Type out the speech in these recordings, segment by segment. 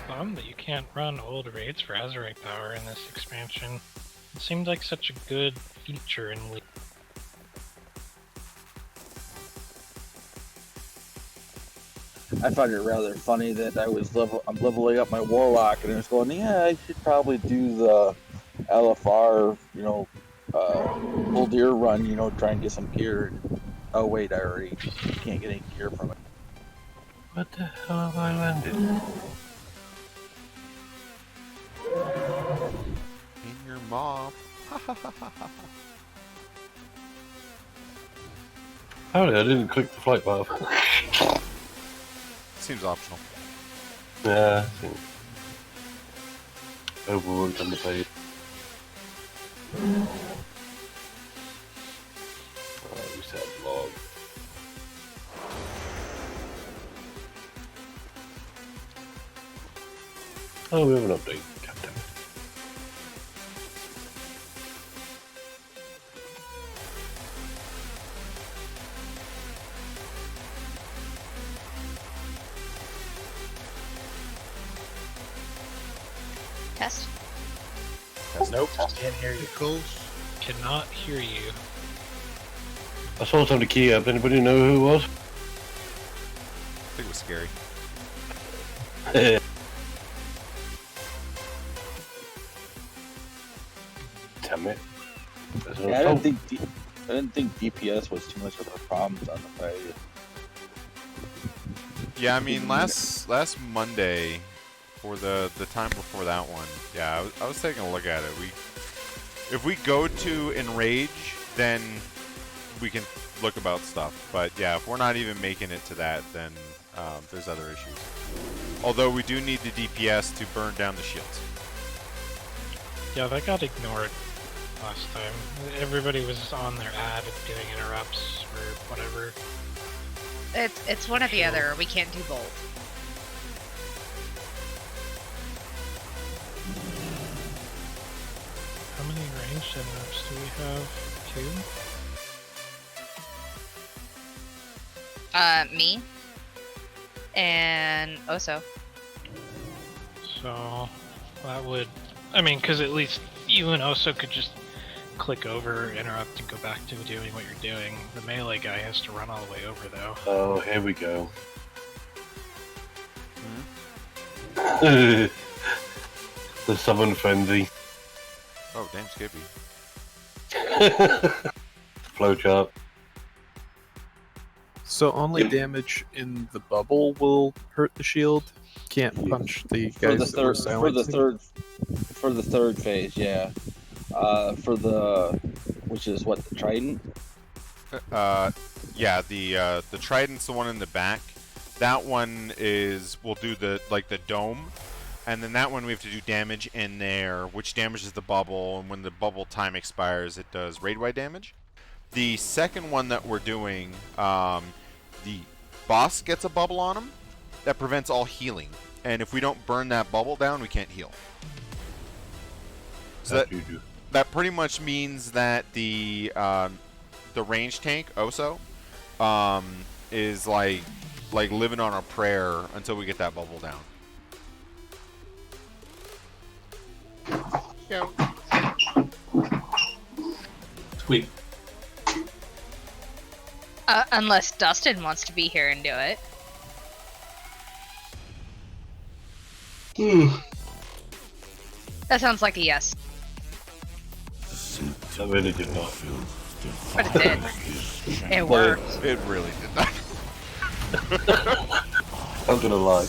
bummed that you can't run old raids for Azerite power in this expansion. It seemed like such a good feature in League. I find it rather funny that I'm leveling up my warlock and it's going, yeah, I should probably do the LFR, full deer run, try and get some gear. Oh wait, I already can't get any gear from it. What the hell have I landed? In your mom. Howdy, I didn't click the flight path. Seems optional. Yeah, I think overworked on the page. Reset log. Oh, we have an update. God damn it. Test. Nope, can't hear you. Cannot hear you. I saw somebody key up. Anybody know who it was? I think it was scary. Damn it. Yeah, I didn't think DPS was too much of a problem on the fight. Yeah, I mean last Monday, for the time before that one, yeah, I was taking a look at it. If we go to enrage, then we can look about stuff. But yeah, if we're not even making it to that, then there's other issues. Although we do need the DPS to burn down the shields. Yeah, that got ignored last time. Everybody was on their ad and getting interrupts or whatever. It's one or the other. We can't do both. How many ranged interrupts do we have? 2? Me. And Oso. So that would, I mean, because at least you and Oso could just click over, interrupt, and go back to doing what you're doing. The melee guy has to run all the way over, though. Oh, here we go. Hmm? The summon frenzy. Oh, damn Skippy. Flowchart. So only damage in the bubble will hurt the shield. Can't punch the guys that were silencing. For the third phase, yeah. Which is what, the Trident? Yeah, the Trident's the one in the back. That one we'll do the dome, and then that one we have to do damage in there, which damages the bubble, and when the bubble time expires, it does raid-wide damage. The second one that we're doing, the boss gets a bubble on him that prevents all healing, and if we don't burn that bubble down, we can't heal. So that pretty much means that the range tank Oso is like living on a prayer until we get that bubble down. Yeah. Sweet. Unless Dustin wants to be here and do it. That sounds like a yes. I really did not. But it did. It worked. It really did not. I'm gonna lie.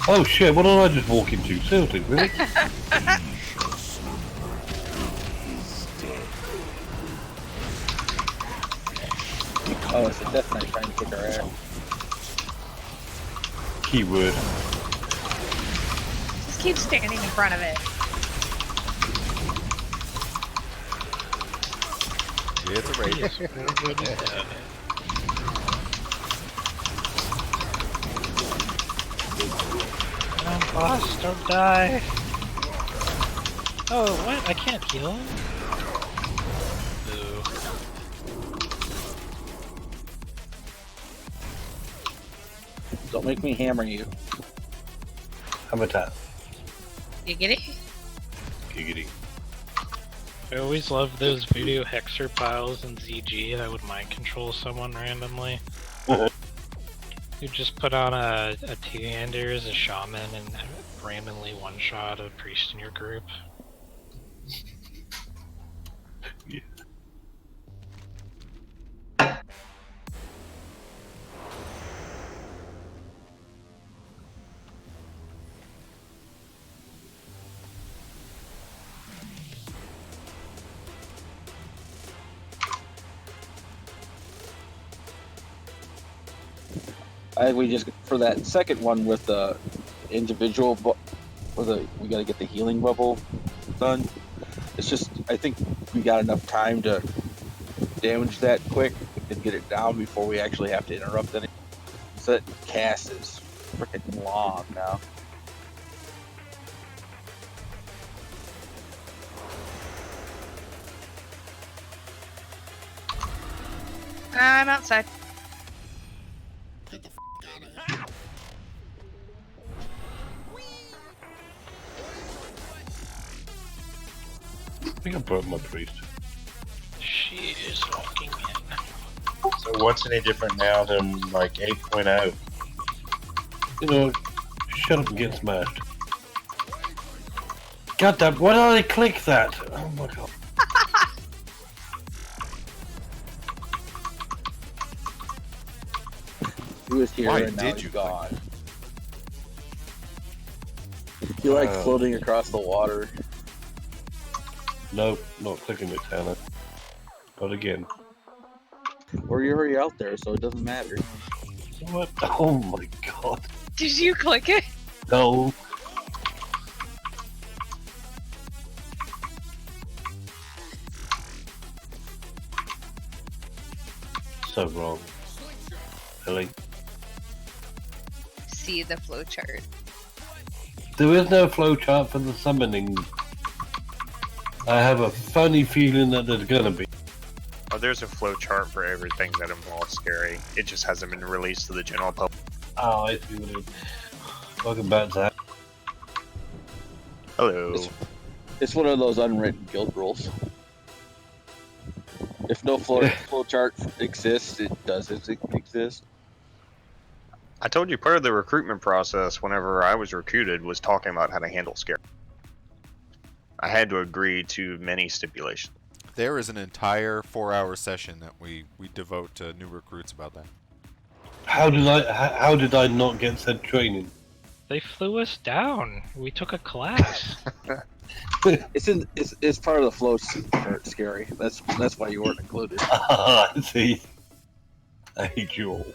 Oh shit, what did I just walk into? Seriously, really? Oh, it's a Death Knight trying to kick our ass. Keyword. Just keep standing in front of it. It's a raid. Oh, boss, don't die. Oh, what? I can't heal him? Boo. Don't make me hammer you. How about that? Giggity? Giggity. I always love those voodoo hexer piles in ZG that would mind control someone randomly. You just put on a two-hander as a shaman and randomly one-shot a priest in your group. Yeah. I think we just for that second one with the individual, we got to get the healing bubble done. It's just I think we got enough time to damage that quick and get it down before we actually have to interrupt anything. So that cast is freaking long now. I'm outside. I think I broke my priest. She is walking in. So what's any different now than like 8.0? You know, shut up and get smashed. God damn, why did I click that? Oh my god. He was here Why and now did he's you gone. You like floating across the water. Nope, not clicking it, Tanner. Not again. Or you're already out there, so it doesn't matter. What? Oh my god. Did you click it? No. So wrong. Really? See the flowchart. There is no flowchart for the summoning. I have a funny feeling that there's gonna be. Oh, there's a flow chart for everything that involves scary. It just hasn't been released to the general public. Oh, I see what it is. Welcome back to that. Hello. It's one of those unwritten guild rules. If no flow chart exists, it doesn't exist. I told you part of the recruitment process whenever I was recruited was talking about how to handle scare. I had to agree to many stipulations. There is an entire 4-hour session that we devote to new recruits about that. How did I not get said training? They flew us down. We took a class. It's part of the flow chart, scary. That's why you weren't included. I see. I hate you all.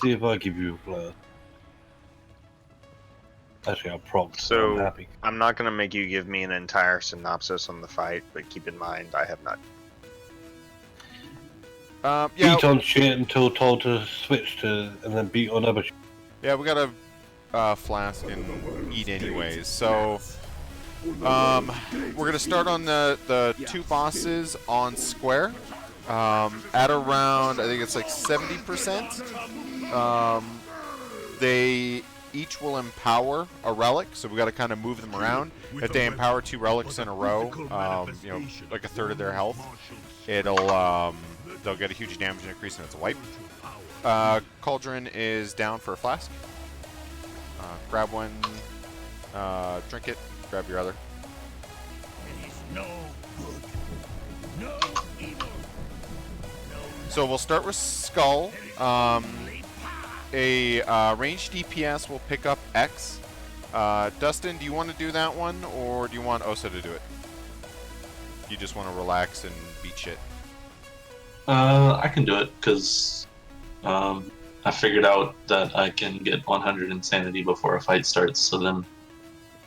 See if I give you a flare. Actually, I'll prompt. So, I'm happy. I'm not going to make you give me an entire synopsis on the fight, but keep in mind, I have not. Yeah, Beat on shit until told to switch to, and then beat on other shit. yeah, we got a flask and eat anyways. So, we're gonna start on the two bosses on square. At around, I think it's like 70%. They each will empower a relic, so we got to kind of move them around. If they empower 2 relics in a row, you know, like a third of their health, it'll they'll get a huge damage increase and it's a wipe. Cauldron is down for a flask. Grab one, drink it, grab your other. So we'll start with Skull. A ranged DPS will pick up X. Dustin, do you want to do that one, or do you want Osa to do it? You just want to relax and beat shit. I can do it because I figured out that I can get 100 insanity before a fight starts. So then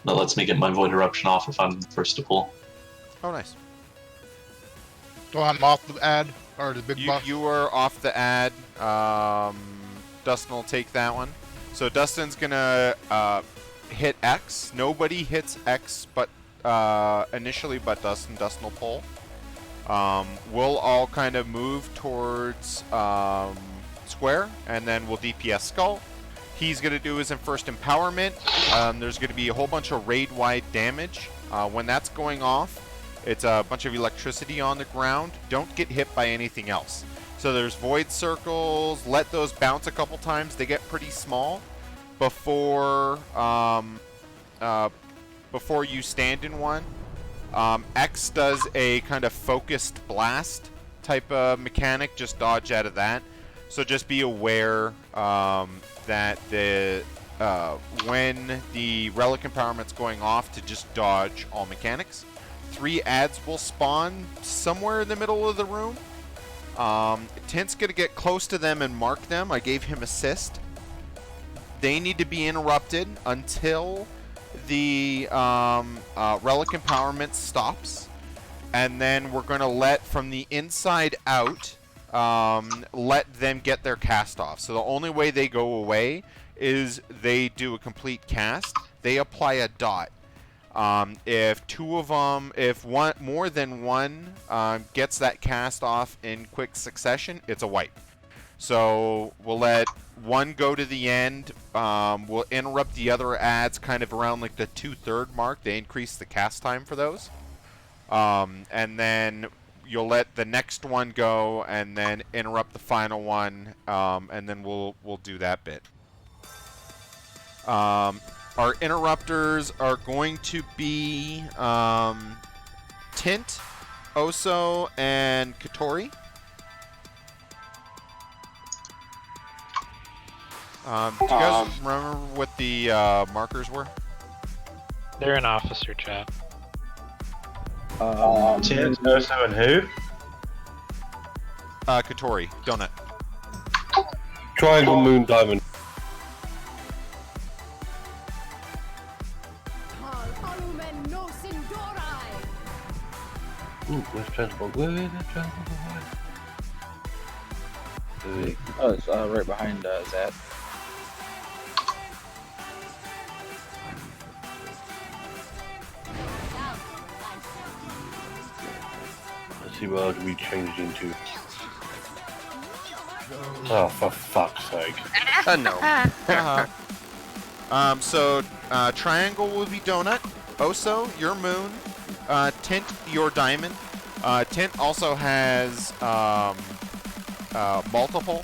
that lets me get my void eruption off if I'm the first to pull. Oh, nice. So I'm off the ad or the big boss. You are off the ad. Dustin will take that one. So Dustin's gonna hit X. Nobody hits X but initially but Dustin. Dustin will pull. We'll all kind of move towards Square, and then we'll DPS Skull. He's going to do his first empowerment. There's going to be a whole bunch of raid-wide damage. When that's going off, it's a bunch of electricity on the ground. Don't get hit by anything else. So there's void circles. Let those bounce a couple times. They get pretty small before you stand in one. X does a kind of focused blast type of mechanic. Just dodge out of that. So just be aware that when the relic empowerment's going off, to just dodge all mechanics. 3 ads will spawn somewhere in the middle of the room. Tint's going to get close to them and mark them. I gave him assist. They need to be interrupted until the relic empowerment stops. And then we're going to let, from the inside out, let them get their cast off. So the only way they go away is they do a complete cast. They apply a dot. If two of them, if more than one gets that cast off in quick succession, it's a wipe. So we'll let one go to the end. We'll interrupt the other ads kind of around like the 2/3 mark. They increase the cast time for those. And then you'll let the next one go, and then interrupt the final one, and then we'll do that bit. Our interrupters are going to be Tint, Oso, and Katori. Do you guys remember what the markers were? in officer chat. Tint, Oso, and who? Katori, Donut. Triangle, Moon, Diamond. Ooh, where's transport? Where's the transport? Oh, it's right behind Zad. Let's see what we changed into. Oh, for fuck's sake. No. So Triangle will be Donut, Oso, your Moon, Tint, your Diamond. Tint also has multiple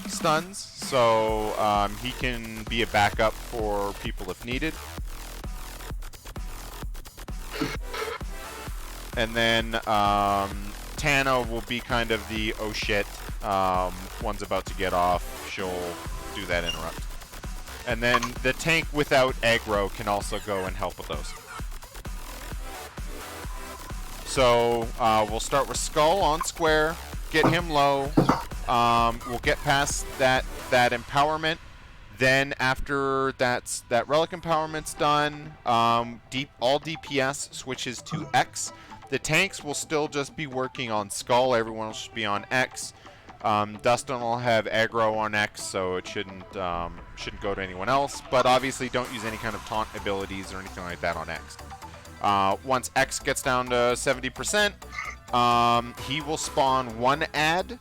stuns, so he can be a backup for people if needed. And then Tana will be kind of the oh shit, one's about to get off, she'll do that interrupt. And then the tank without aggro can also go and help with those. So we'll start with Skull on Square, get him low. We'll get past that empowerment. Then after that relic empowerment's done, all DPS switches to X. The tanks will still just be working on Skull. Everyone else should be on X. Dustin will have aggro on X, so it shouldn't go to anyone else. But obviously, don't use any kind of taunt abilities or anything like that on X. Once X gets down to 70%, he will spawn one ad.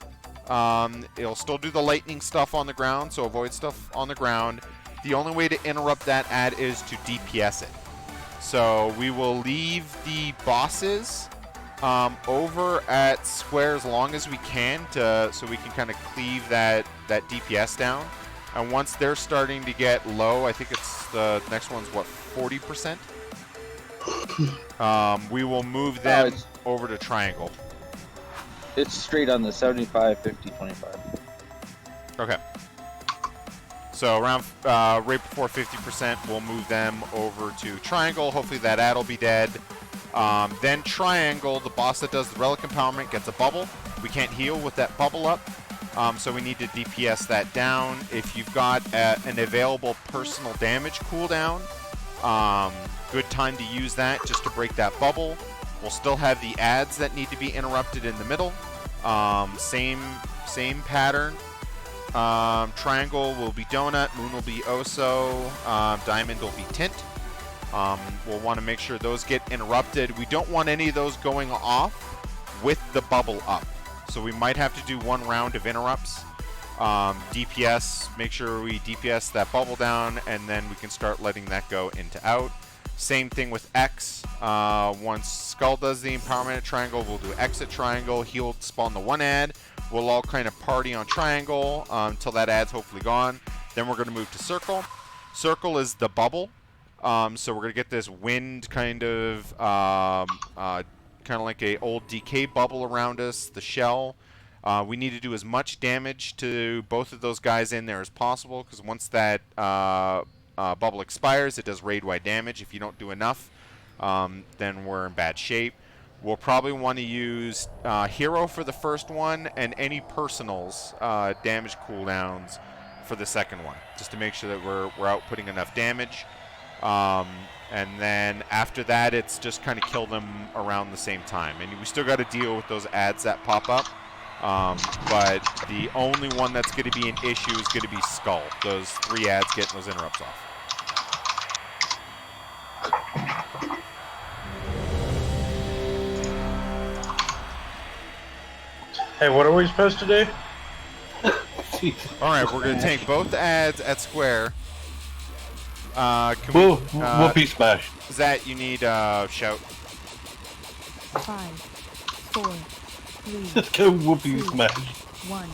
It'll still do the lightning stuff on the ground, so avoid stuff on the ground. The only way to interrupt that ad is to DPS it. So we will leave the bosses over at Square as long as we can, so we can kind of cleave that DPS down. And once they're starting to get low, I think it's the next one's what, 40%? We will move them over to Triangle. It's straight on the 75, 50, 25. Okay. So around right before 50%, we'll move them over to Triangle. Hopefully that ad will be dead. Then Triangle, the boss that does the relic empowerment, gets a bubble. We can't heal with that bubble up, so we need to DPS that down. If you've got an available personal damage cooldown, good time to use that just to break that bubble. We'll still have the ads that need to be interrupted in the middle. Same pattern. Triangle will be Donut, Moon will be Oso, Diamond will be Tint. We'll want to make sure those get interrupted. We don't want any of those going off with the bubble up. So we might have to do 1 round of interrupts. DPS, make sure we DPS that bubble down, and then we can start letting that go into out. Same thing with X. Once Skull does the empowerment at triangle, we'll do X at triangle. He'll spawn the 1 ad. We'll all kind of party on triangle until that ad's hopefully gone. Then we're going to move to circle. Circle is the bubble. So we're going to get this wind kind of like a old DK bubble around us, the shell. We need to do as much damage to both of those guys in there as possible, because once that bubble expires, it does raid-wide damage. If you don't do enough, then we're in bad shape. We'll probably want to use Hero for the first one, and any personals damage cooldowns for the second one, just to make sure that we're outputting enough damage. And then after that, it's just kind of kill them around the same time. And we still got to deal with those ads that pop up. But the only one that's going to be an issue is going to be Skull. Those 3 ads getting those interrupts off. Hey, what are we supposed to do? Alright, we're going to tank both ads at square. Whoopee smash. Zat, you need shout. 5, 4, 3. Let's go whoopee smash. 1.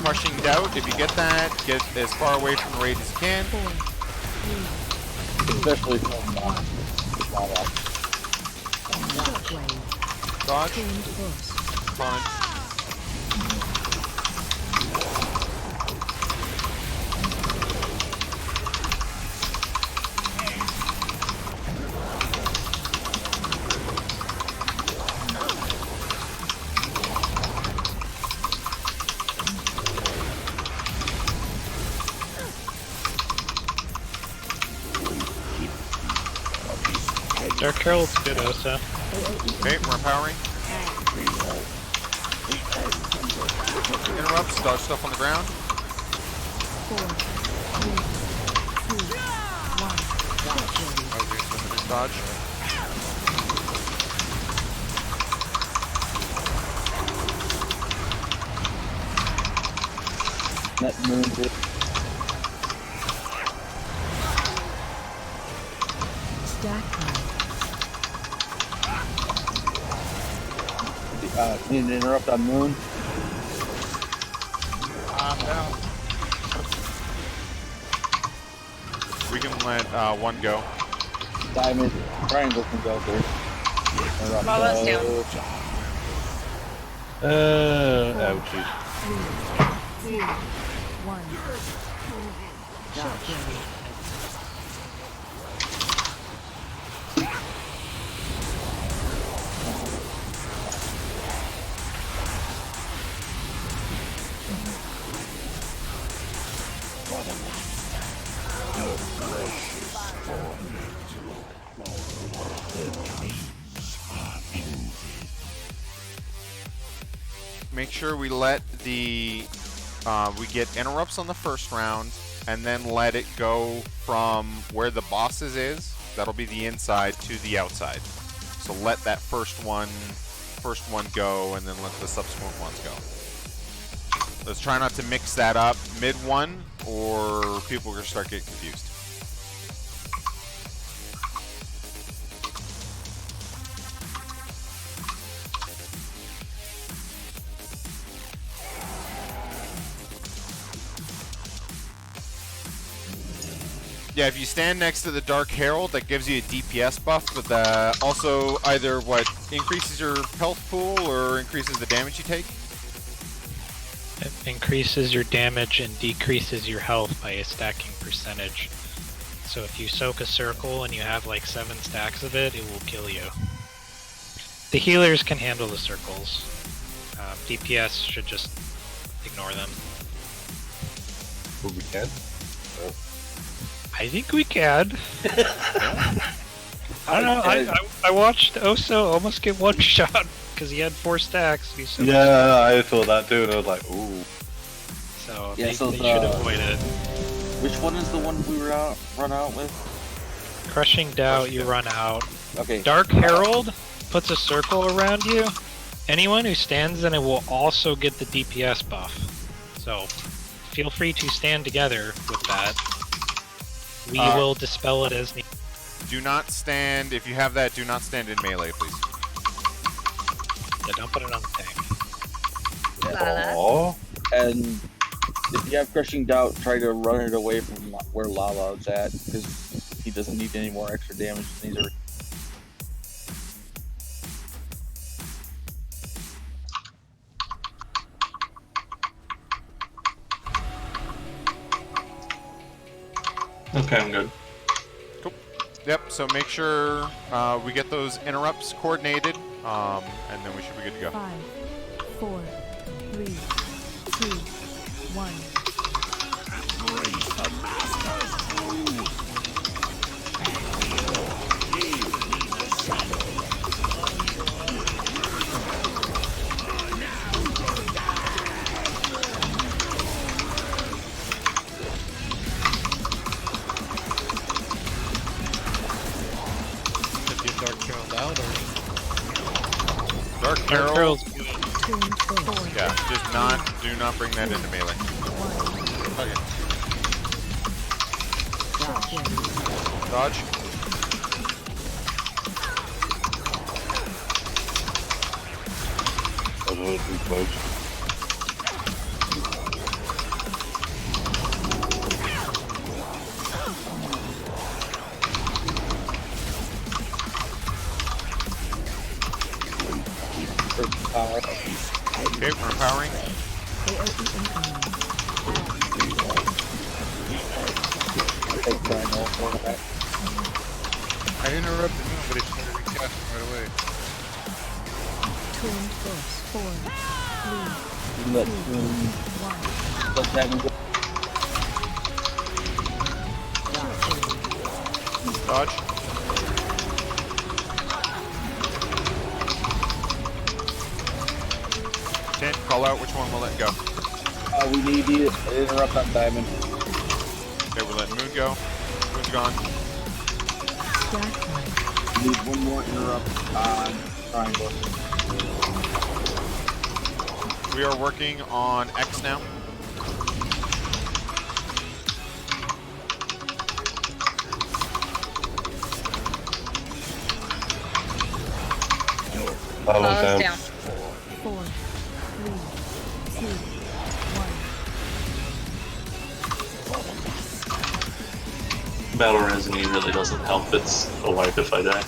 Crushing Doubt, if you get that, get as far away from the raid as you can. 4, 3. Especially from Dodge. Fine. Dark Herald's good, Osa. Okay, we're empowering. Interrupts, dodge stuff on the ground. 4, 3, 2, 1. Okay, so the big dodge. Net moon. Stack high. Need an interrupt on moon. I'm down. We can let 1 go. Diamond. Triangle can go through. Interrupt. Follows down. Ouchies. 3, 2, 1. Shockwave. Make sure we let the we get interrupts on the first round, and then let it go from where the bosses is. That'll be the inside to the outside. So let that first one go, and then let the subsequent ones go. Let's try not to mix that up mid one, or people are gonna start getting confused. Yeah, if you stand next to the Dark Herald, that gives you a DPS buff, but also either what increases your health pool or increases the damage you take. It increases your damage and decreases your health by a stacking percentage. So if you soak a circle and you have like 7 stacks of it, it will kill you. The healers can handle the circles. DPS should just ignore them. Well, we can. I think we can. I don't know. I watched Oso almost get one shot because he had 4 stacks. He's so Yeah, I saw that too, and I was like, ooh. So Yeah, they, so they the- should avoid it. Which one is the one we run out with? Crushing Doubt, you run out. Okay. Dark Herald puts a circle around you. Anyone who stands in it will also get the DPS buff. So feel free to stand together with that. We will dispel it as needed. Do not stand, if you have that, do not stand in melee, please. Yeah, don't put it on the tank. Aww. And if you have Crushing Doubt, try to run it away from where Lala's at, because he doesn't need any more extra damage than he's already. Okay, I'm good. Cool. Yep, so make sure we get those interrupts coordinated, and then we should be good to go. 5, 4, 3, 2, 1. Did you Dark Herald out or? Dark Dark Herald, Herald's Tuned fist. yeah, just do not bring that into melee. Okay. Shotgun. Dodge. I don't know, too close. Okay, we're empowering. AOE incoming. I interrupted him, but he started recasting right away. Tuned fist. 4, 3, Let, 2, 1. let that go. Dodge. Tent, call out which one we'll let go. We need you to interrupt on Diamond. Okay, we're letting Moon go. Moon's gone. Stack time. We need one more interrupt on Triangle. We are working on X now. Lala's Close down. down. 4, 3, 2, 1. Battle Resonate really doesn't help. It's a wipe if I die.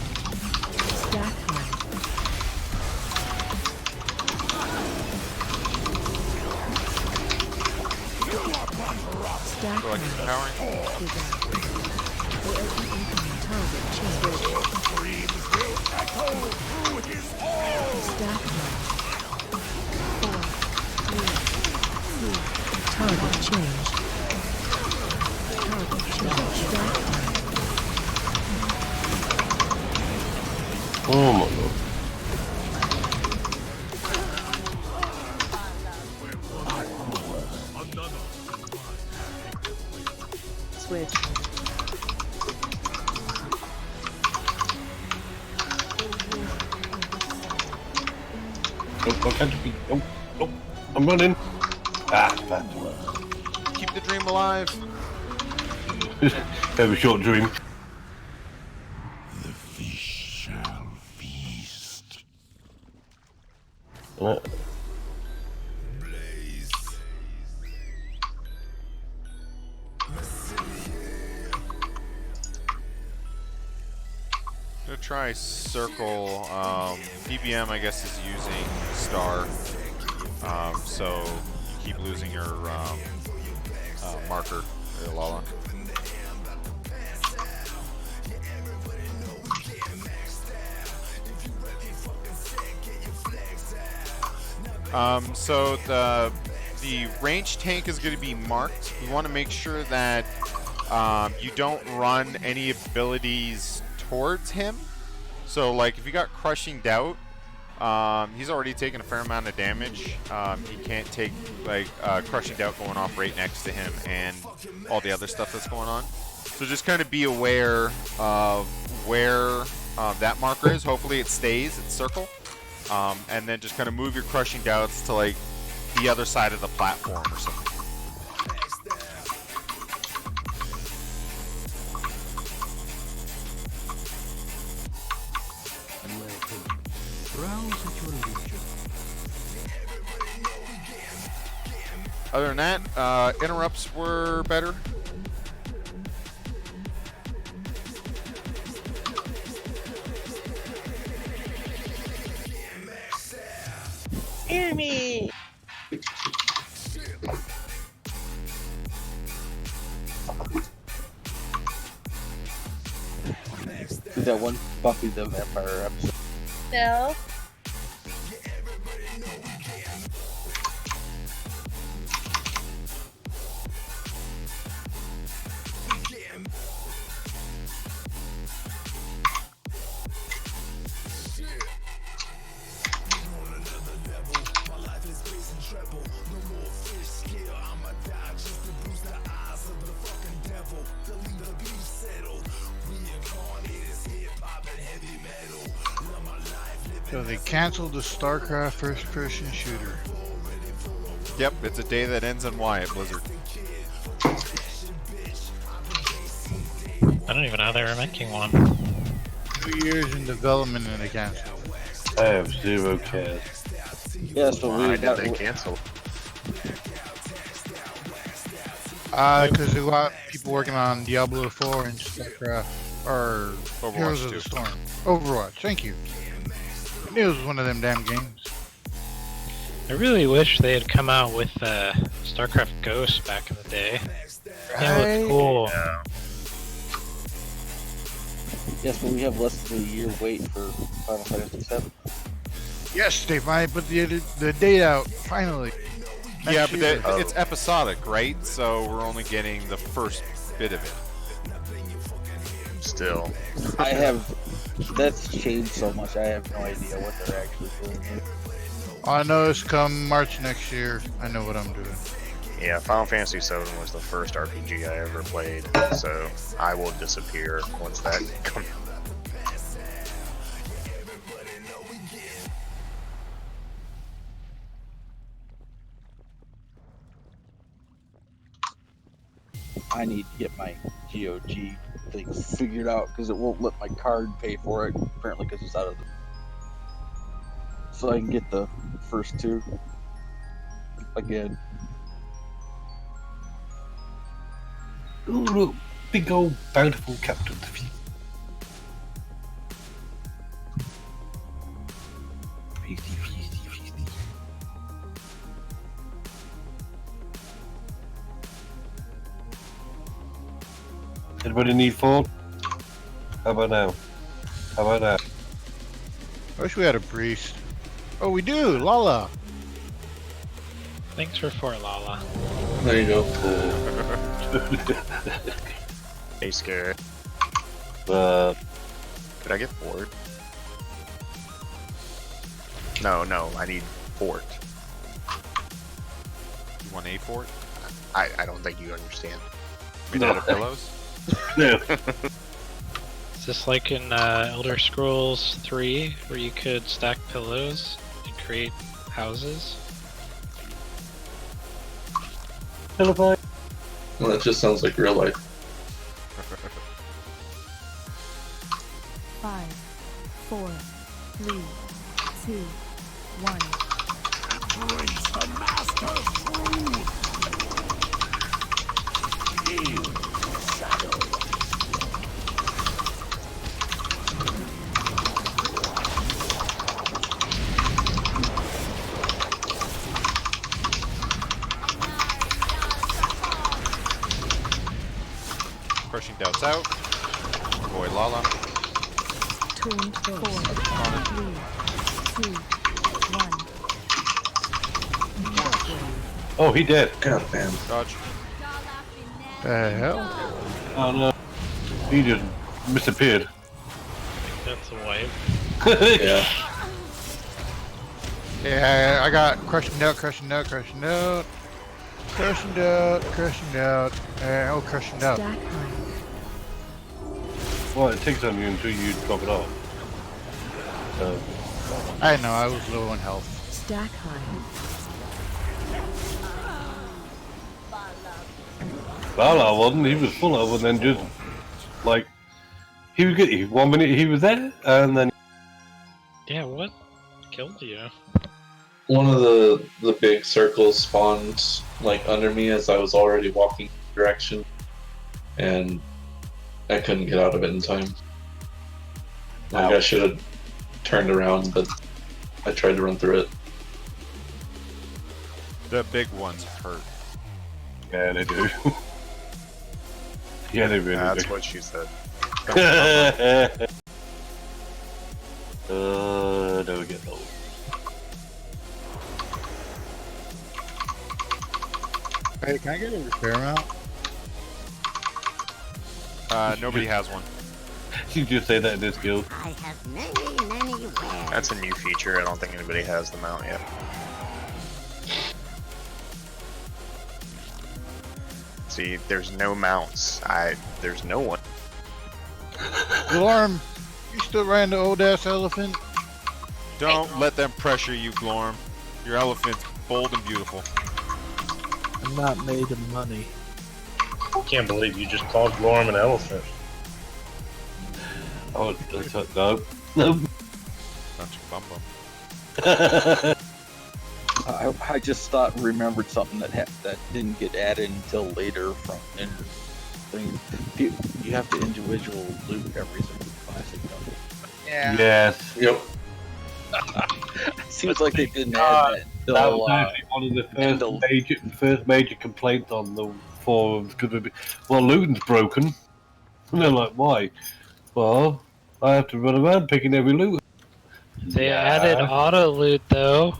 Stack time. Stack So like time. empowering. Begun. AOE incoming. Target change. Stack time. 4, 3, 2. Target change. Target change. Stack time. Oh my god. Switch. Nope, I can't be. Nope, nope. I'm running. Ah, bad. Keep the dream alive. Have a short dream. Uh, Gonna try circle. PBM, I guess, is using star. So you keep losing your marker, Lala. So the range tank is going to be marked. We want to make sure that you don't run any abilities towards him. So like if you got Crushing Doubt, he's already taken a fair amount of damage. He can't take like Crushing Doubt going off right next to him and all the other stuff that's going on. So just kind of be aware of where that marker is. Hopefully it stays, it's circle. And then just kind of move your Crushing Doubts to like the other side of the platform or something. Other than that, interrupts were better. Hear me! Did that one Buffy the Vampire episode? No. So they canceled the StarCraft first-person shooter. Yep, it's a day that ends in Y at Blizzard. I don't even know they were making one. 2 years in development and they canceled. I have zero cares. Yeah, so Why did they cancel? Because they got people working on Diablo 4 and StarCraft, or Overwatch Heroes of 2. the Storm. Overwatch, thank you. I knew it was one of them damn games. I really wish they had come out with StarCraft Ghost back in the day. That looked cool. Yes, but we have less than a year wait for Final Fantasy VII. Yes, they finally put the date out, finally. Yeah, Next but year. it's episodic, right? So we're only getting the first bit of it. Still. I have. That's changed so much, I have no idea what they're actually doing. All I know is come March next year, I know what I'm doing. Yeah, Final Fantasy VII was the first RPG I ever played, so I will disappear once that comes. I need to get my GOG thing figured out because it won't let my card pay for it, apparently because it's out of the... So I can get the first two again. Ooh, look, big old bountiful captain. Feasty, feasty, feasty. Anybody need food? How about now? How about that? I wish we had a priest. Oh, we do! Lala! Thanks for Fort Lala. There you go. Hey, Scare. Could I get Fort? No, I need Fort. You want a fort? I don't think you understand. Made out of pillows? Yeah. Is this like in Elder Scrolls 3, where you could stack pillows and create houses? Telephone. Well, that just sounds like real life. 5, 4, 3, 2, 1. Crushing Doubts out. Boy Lala. Tuned 4, 3, 2, 1. Oh, he did. God damn. Dodge. The hell? Oh no. He just disappeared. That's a wipe. Yeah. Yeah, I got crushing out, crushing out, crushing out. Crushing out, crushing out. Oh, crushing out. Stack high. Well, it takes on you until you drop it off. So, I know, I was low on health. Stack high. Lala wasn't. He was full of, and then just like he was good. 1 minute he was there, and then Yeah, what killed you? One of the big circles spawned like under me as I was already walking in the direction, and I couldn't get out of it in time. Like I should have turned around, but I tried to run through it. The big ones hurt. yeah, they do. Yeah, they really That's do. what she said. Don't get old. Hey, can I get a repair mount? Nobody has one. You just say that in this guild. I have many wares. That's a new feature. I don't think anybody has the mount yet. See, there's no mounts. There's no one. Glorm, you still riding the old ass elephant? Don't let them pressure you, Glorm. Your elephant's bold and beautiful. I'm not made of money. Can't believe you just called Glorm an elephant. Oh, no. No. Bunch of bum bum. I just remembered something that didn't get added until later from you have to individual loot every single classic dungeon. Yeah. Yes. Yep. Seems like they didn't add that That until was actually one of the first major complaints on the forums because looting's broken. And they're like, why? Well, I have to run around picking every loot. They added auto loot though.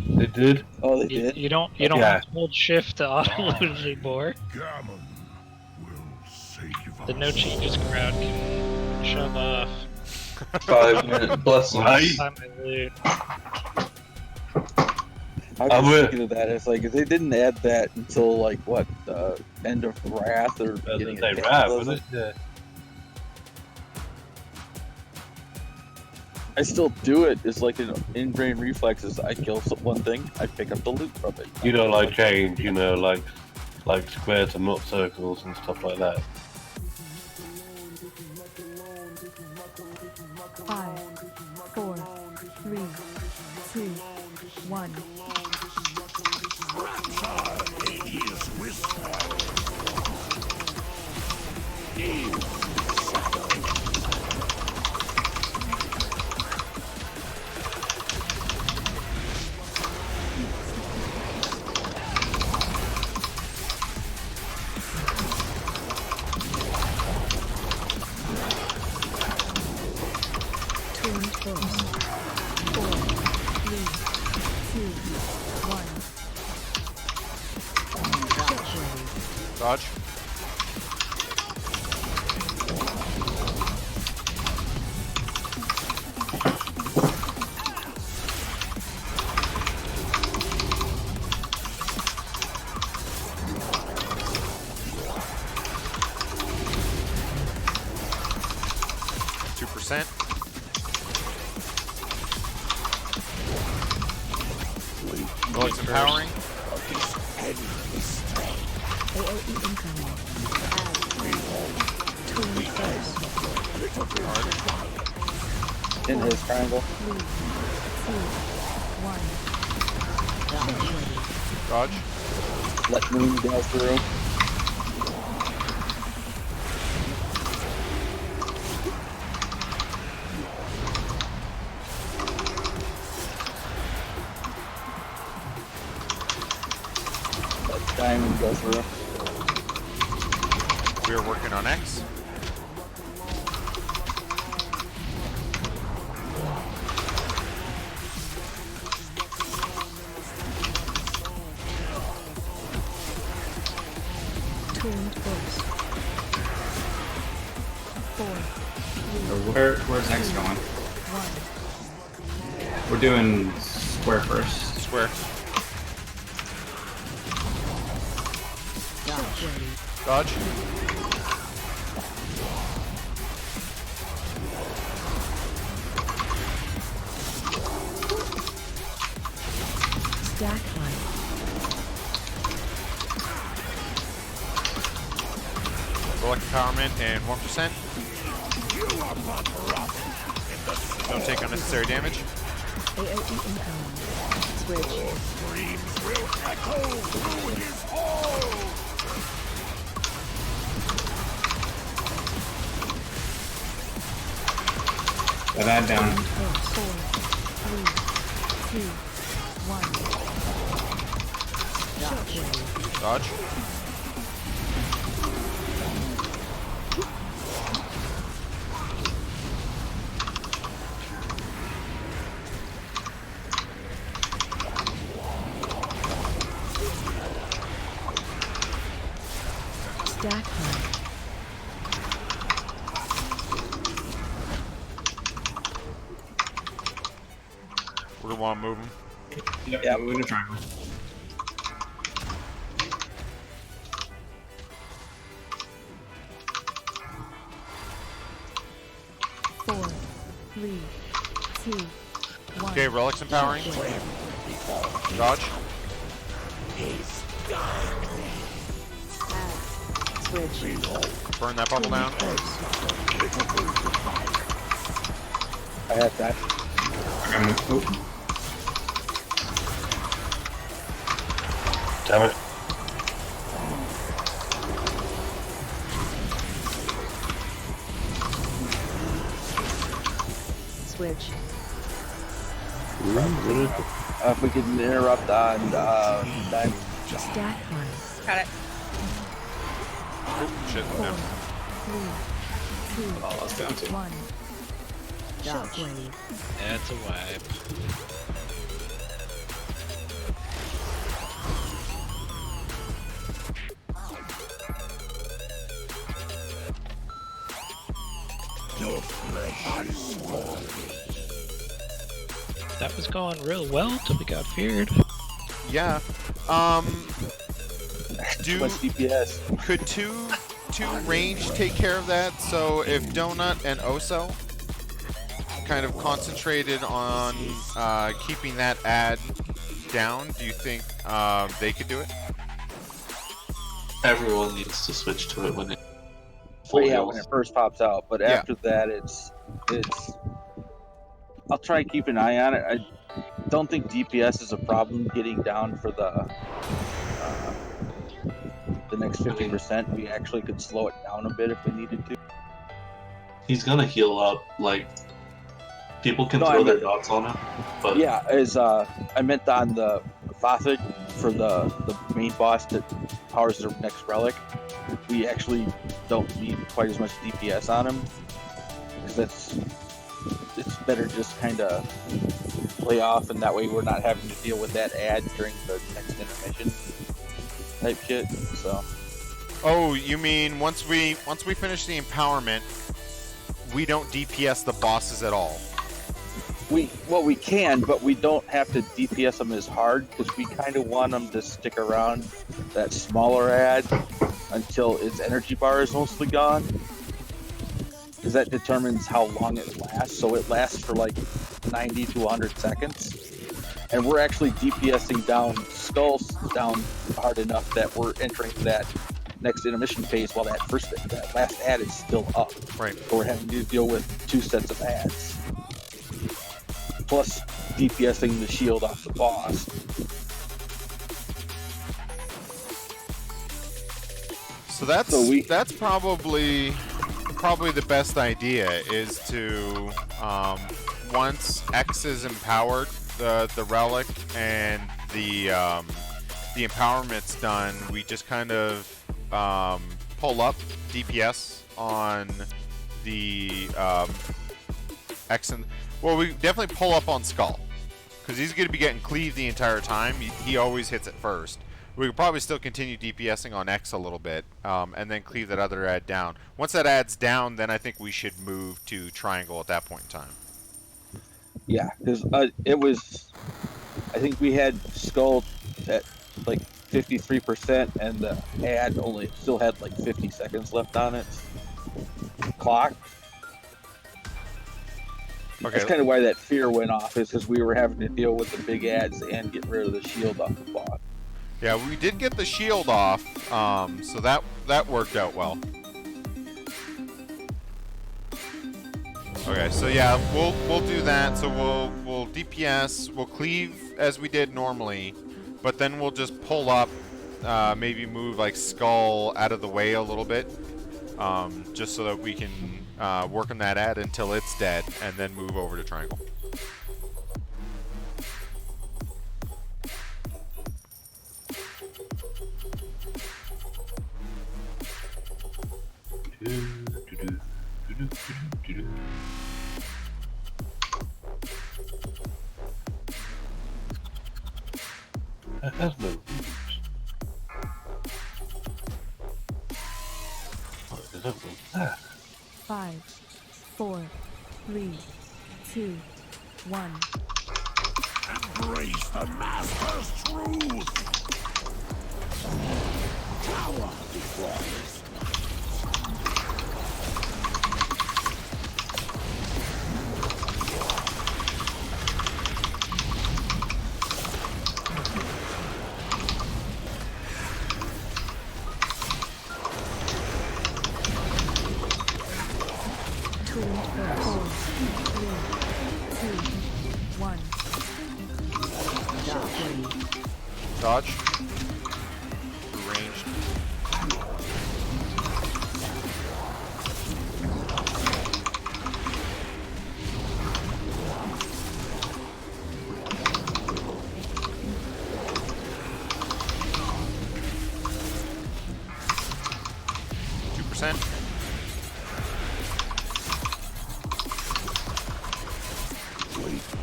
They did. Oh, they did. You don't have to hold shift to auto loot anymore. The no changes crowd can shove off. 5-minute blessings. Time I loot. I was thinking of that. It's like if they didn't add that until like what end of Wrath or beginning of Wrath, wasn't it? Yeah. I still do it. It's like an in-brain reflexes. I kill one thing, I pick up the loot from it. You don't like change, like squares and not circles and stuff like that. 5, 4, 3, 2, 1. Dodge. Bullets empowering. AOE incoming. Tooling first. In his triangle. 3, 2, 1. Dodge. Let Moon go through. Let Diamond go through. We're working on X. Tuned books. 4, 3, Where's X going? 1. We're doing square first. Square. Dodge. Stack height. Relic empowerment and 1%. Don't take unnecessary damage. AOE incoming. Switch. Will echo through his hall. Got that down. 4, 3, 2, 1. Shockwave. Dodge. Stack height. We're gonna want to move him. Yep. Moving to triangle. Four, 3, 2, 1. Okay, relics empowering. Dodge. Switch. Burn that bubble down. I have that. Damn it. Switch. If we can interrupt on time. Stack height. Got it. Oh, shit. 4, No. 3, 2, Oh, that's down too. 1. Shockwave. That's a wipe. Your flesh is warm. That was going real well till we got feared. Yeah. Too much DPS. Could two range take care of that? So if Donut and Oso kind of concentrated on keeping that ad down, do you think they could do it? Everyone needs to switch to it when it When it first pops out, but after that, it's. I'll try to keep an eye on it. I don't think DPS is a problem getting down for the next 50%. We actually could slow it down a bit if we needed to. He's gonna heal up. Like people can No, throw I their mean- dots on him, but Yeah, I meant on the Fathic for the main boss that powers the next relic. We actually don't need quite as much DPS on him because it's better just kind of play off, and that way we're not having to deal with that ad during the next intermission type shit. So. Oh, you mean once we finish the empowerment, we don't DPS the bosses at all? We can, but we don't have to DPS them as hard because we kind of want them to stick around that smaller ad until its energy bar is mostly gone. Because that determines how long it lasts. So it lasts for like 90 to 100 seconds. And we're actually DPSing down skulls down hard enough that we're entering that next intermission phase while that last ad is still up. Right. So we're having to deal with 2 sets of ads. Plus DPSing the shield off the boss. So that's probably the best idea is to once X is empowered, the relic and the empowerment's done, we just kind of pull up DPS on the X and well, we definitely pull up on Skull because he's going to be getting cleaved the entire time. He always hits it first. We could probably still continue DPSing on X a little bit, and then cleave that other ad down. Once that ad's down, then I think we should move to Triangle at that point in time. Yeah, because it was. I think we had Skull at like 53%, and the ad only still had like 50 seconds left on its clock. Okay. That's kind of why that fear went off, is because we were having to deal with the big ads and get rid of the shield off the boss. Yeah, we did get the shield off, so that worked out well. Okay, so yeah, we'll do that. So we'll DPS, we'll cleave as we did normally, but then we'll just pull up, maybe move like Skull out of the way a little bit, just so that we can work on that ad until it's dead, and then move over to Triangle. That has no roots. What is up with that? 5, 4, 3, 2, 1. Embrace the Master's truth! Tower destroys. 4, 3, 2, 1. Shockwave. Dodge. Ranged.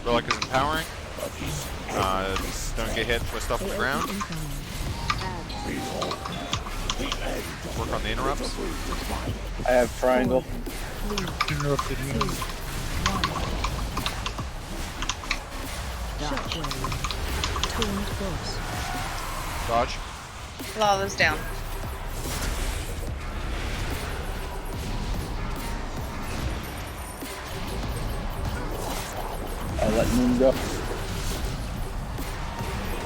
Relic is empowering. Don't get hit with stuff on the ground. Work on the interrupts. I have Triangle. Interrupted me. Shockwave. Tuned force. Dodge. Lava's down. I let Moon go.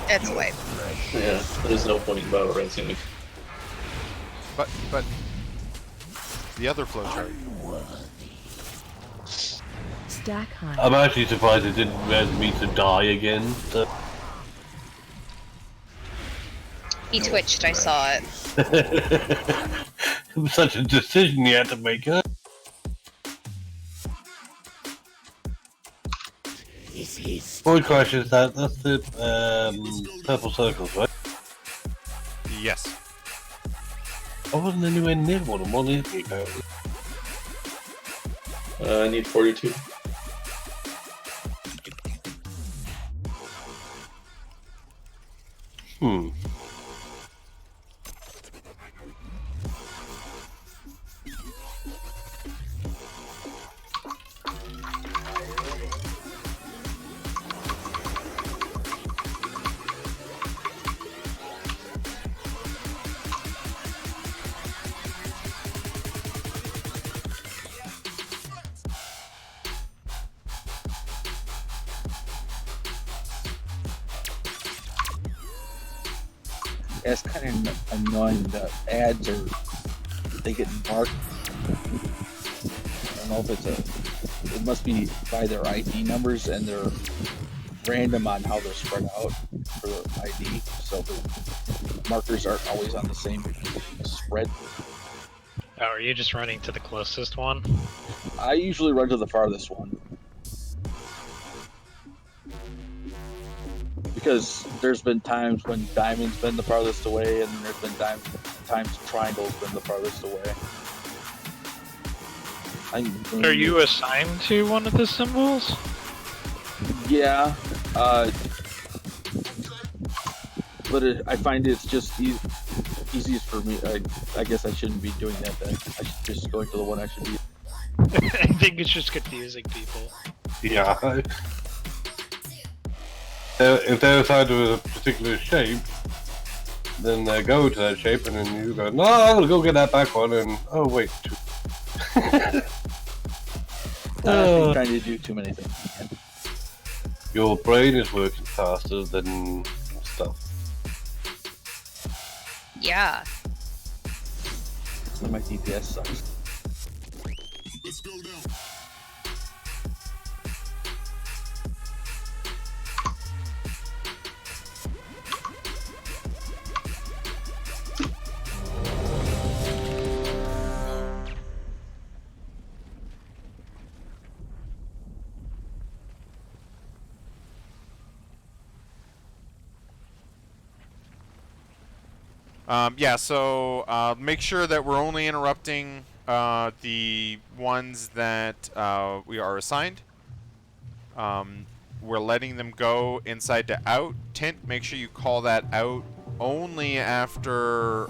It's away. Yeah, there's no point about rinsing me. But the other flowchart. Stack high. I'm actually surprised it didn't res me to die again. So. He twitched, I saw it. It was such a decision you had to make, huh? Void Crash is that's the purple circles, right? Yes. I wasn't anywhere near one of them, what is it apparently? I need 42. Hmm. Yeah, it's kind of annoying. The ads they get marked. I don't know if it must be by their ID numbers, and they're random on how they're spread out for the ID, so the markers aren't always on the same spread. Oh, are you just running to the closest one? I usually run to the farthest one. Because there's been times when Diamond's been the farthest away, and there's been times times triangle's been the farthest away. Are you assigned to one of the symbols? Yeah, but I find it's just easiest for me. I guess I shouldn't be doing that then. I should just go to the one I should be. I think it's just confusing people. Yeah. If they're assigned to a particular shape, then they go to that shape, and then you go, no, I'm gonna go get that back one, and oh wait. I'm trying to do too many things. Your brain is working faster than stuff. Yeah. So my DPS sucks. Let's go now. Yeah, so make sure that we're only interrupting the ones that we are assigned. We're letting them go inside to out. Tint, make sure you call that out only after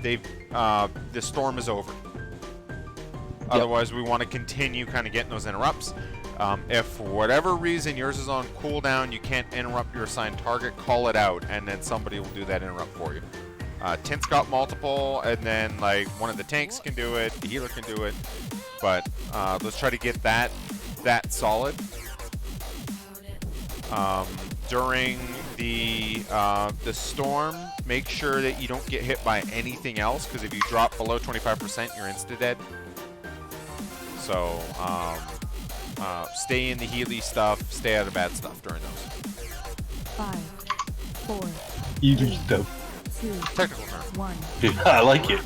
the storm is over. Otherwise, we want to continue kind of getting those interrupts. If for whatever reason yours is on cooldown, you can't interrupt your assigned target, call it out, and then somebody will do that interrupt for you. Tint's got multiple, and then like one of the tanks can do it, the healer can do it, but let's try to get that solid. During the storm, make sure that you don't get hit by anything else, because if you drop below 25%, you're insta-dead. So stay in the Healy stuff, stay out of bad stuff during those. 5, 4, Healy stuff. 2, Technical term. 1. Yeah, I like it.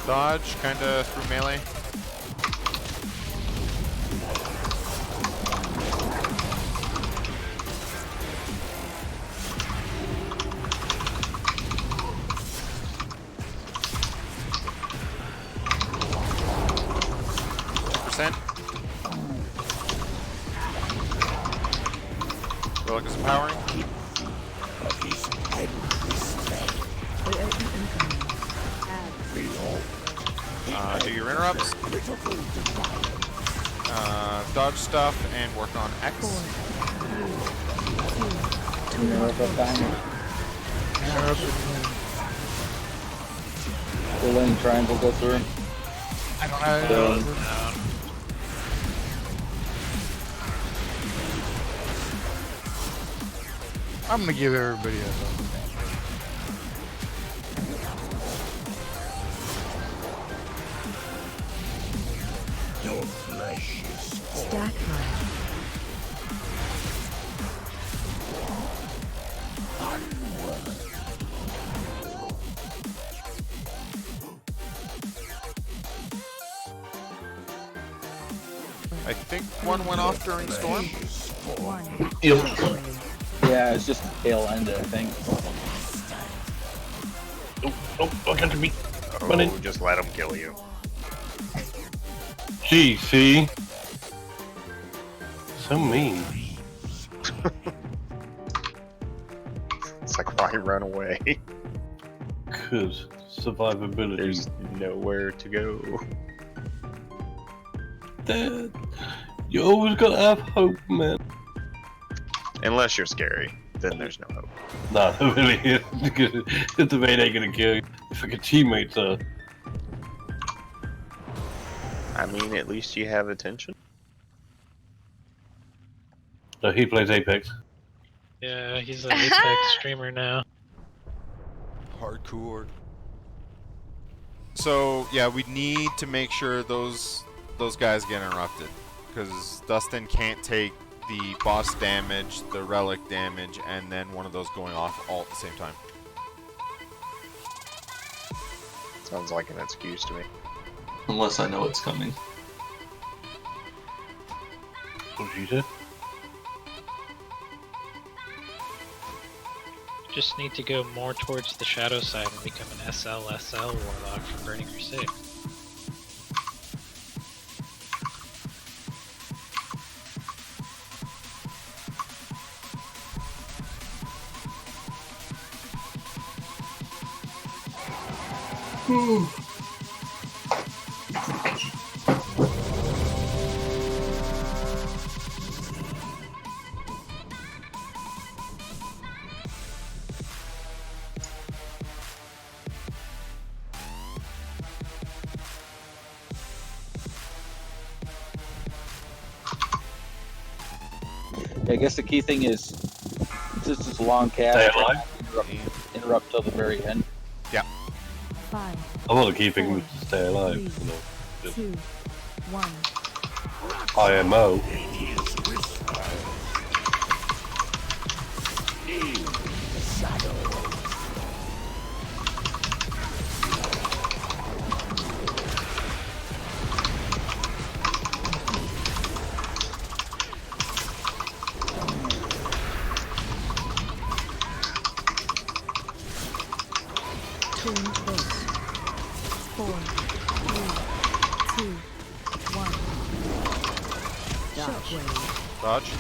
Dodge, kinda through melee. Relic is empowering. Do your interrupts. Dodge stuff and work on X. The lane triangle go through. I don't know. I'm gonna give everybody a Your flesh is Stack high. I think one went off during storm. Yeah, it's just tail end, I think. Don't come to me. Oh, just let him kill you. Gee, see? So mean. It's like, why run away? Cause survivability. There's nowhere to go. Dad, you always gotta have hope, man. Unless you're scary, then there's no hope. Nah, there really is. If the mate ain't gonna kill you. If your teammates are. I mean, at least you have attention. So he plays Apex. Yeah, he's an Apex streamer now. Hardcore. So yeah, we need to make sure those guys get interrupted, because Dustin can't take the boss damage, the relic damage, and then one of those going off all at the same time. Sounds like an excuse to me. Unless I know it's coming. What did you say? Just need to go more towards the shadow side and become an SL warlock for Burning Crusade. I guess the key thing is, this is a long cast. Interrupt till the very end. Yeah. 5, I want to keep things to stay alive. 3, 2, 1. IMO. Tuned base. 4, 3, 2, 1. Shockwave. Dodge.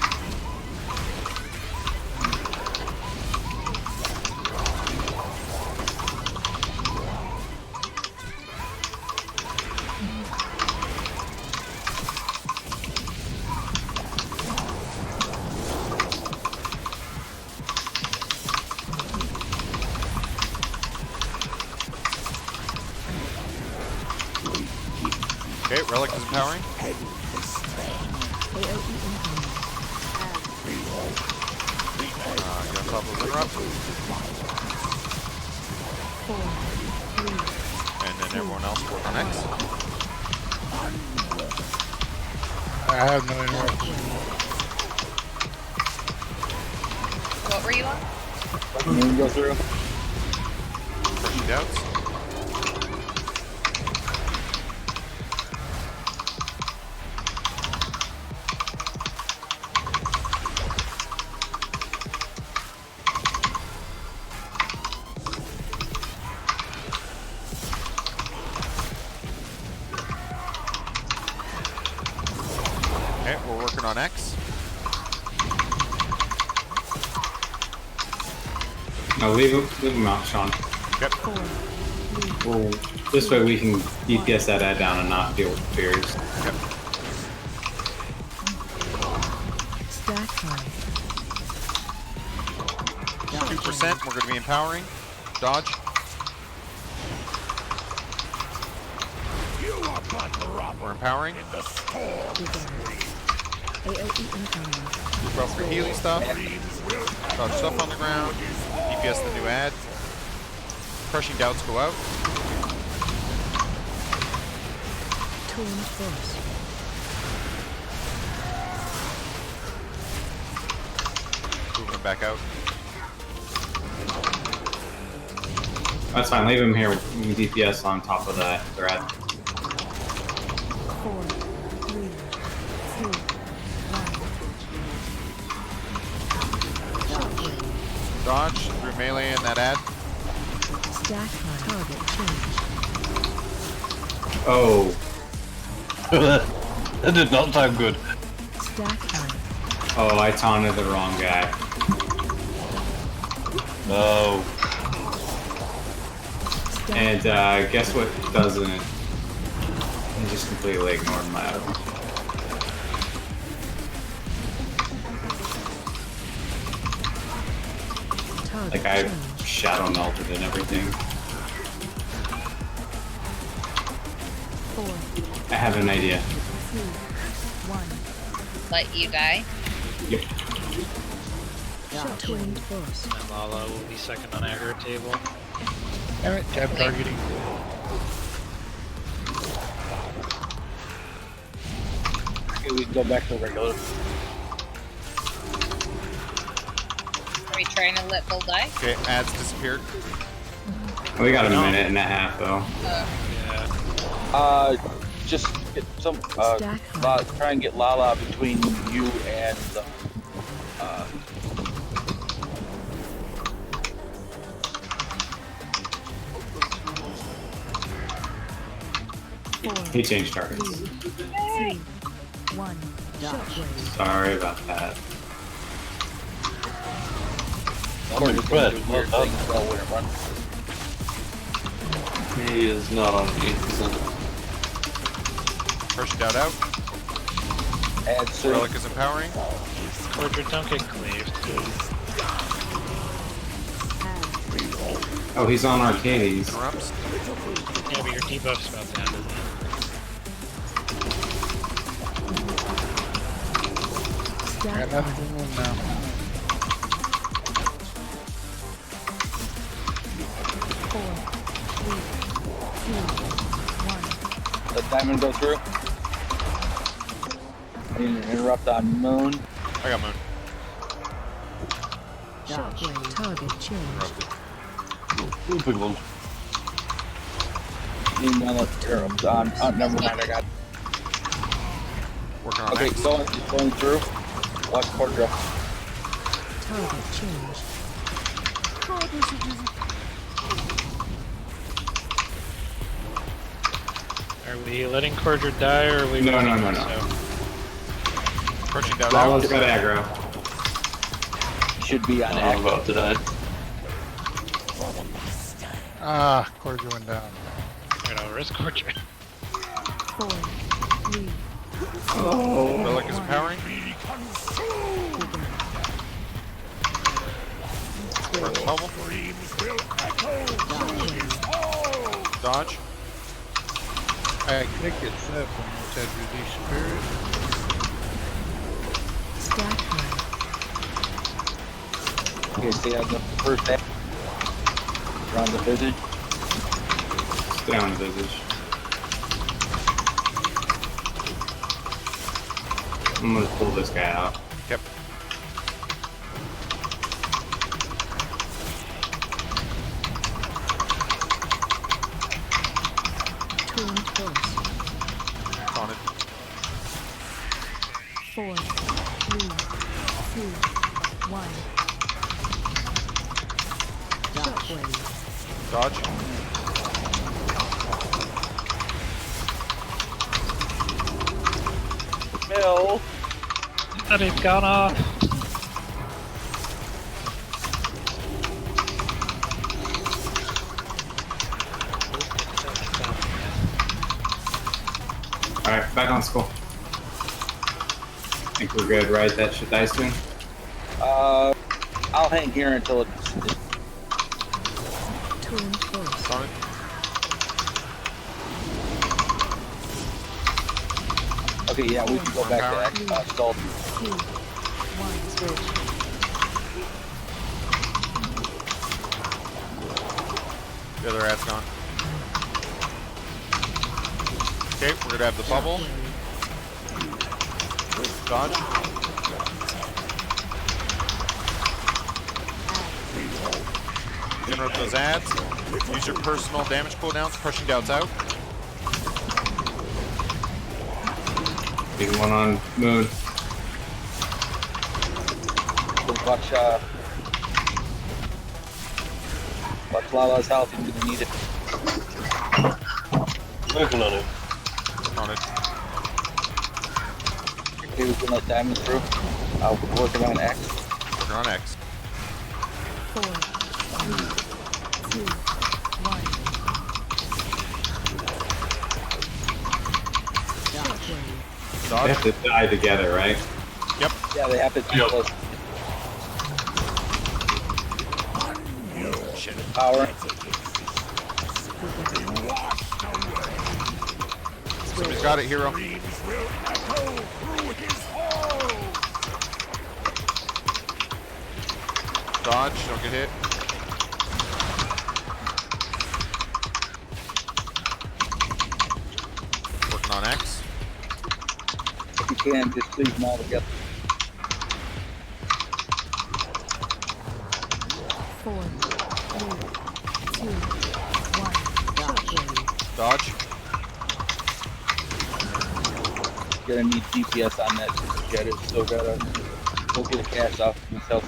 Okay, relic is empowering. Get on top of interrupt. 4, 3. And then everyone else work on X. I have no interruption. What were you on? Moon go through. Crushing doubts. Okay, we're working on X. No, leave him out, Shawn. Yep. Well, this way we can DPS that ad down and not deal with the fears. Yep. Stack high. 2%, we're going to be empowering. Dodge. We're empowering. AOE incoming. Go for healing stuff. Dodge stuff on the ground. DPS the new ad. Crushing doubts go out. Tuned force. Moving them back out. That's fine, leave him here with DPS on top of that threat. 4, 3, 2, 1. Dodge through melee and that ad. Stack high. Target change. Oh. That did not sound good. Stack high. Oh, I taunted the wrong guy. No. And guess what doesn't? He just completely ignored my item. Like I shadow melted and everything. 4, I have an idea. 2, 1. Let you die? Yep. Tuned force. And Lala will be second on aggro table. Damn it, jab targeting. Okay, we can go back to regular. Are we trying to let Bill die? Okay, ads disappeared. We got a minute and a half though. Just get some. Try and get Lala between you and the. He changed targets. 2, 1. Shockwave. Sorry about that. I'm impressed. Well done. He is not on 8%. First doubt out. Add soon. Relic is empowering. Corporate, don't get cleaved. Oh, he's on Arcades. Interrupts. Yeah, but your debuff's about that, isn't it? I got nothing to move now. Let Diamond go through. I need to interrupt on Moon. I got Moon. Shockwave. Target change. Ooh, big one. Need another interrupt on. Oh, never mind. I got. Working on Okay, X. going through. Watch port drift. Target change. Are we letting Cordra die, or are we? No. Crushing doubt Lala's out. got aggro. Should be on I'm X. about to die. Ah, Cordia went down. Alright, I'll risk Cordra. 4, 3. Oh. Relic is empowering. First bubble. Dodge. I click it up when it said release spirit. Stack high. Okay, stay on the first day. Around the visage. Stay on the visage. I'm gonna pull this guy out. Yep. Twin force. On it. 4, 3, 2, 1. Shockwave. Dodge. Mill. That he's gone off. Alright, back on school. Think we're good, right? That should die soon? I'll hang here until it's. Twin force. On it. Okay, yeah, we can go back to X. Stalled. 2, 1. Switch. The other ad's gone. Okay, we're gonna have the bubble. Dodge. Interrupt those ads. Use your personal damage cooldowns. Crushing doubts out. Big one on Moon. Watch Lala's health. He's gonna need it. Working on it. On it. Okay, we can let Diamond through. I'll work it on X. Working on X. 4, 3, 2, 1. Shockwave. They Dodge. have to die together, right? Yep. Yeah, they have to be close. Shit. Power. Somebody's got it, hero. Dodge, don't get hit. can, just leave them all together. 4, 3, 2, 1. Shockwave. Dodge. Gonna need DPS on that jet. It's still gotta go get a cast off himself.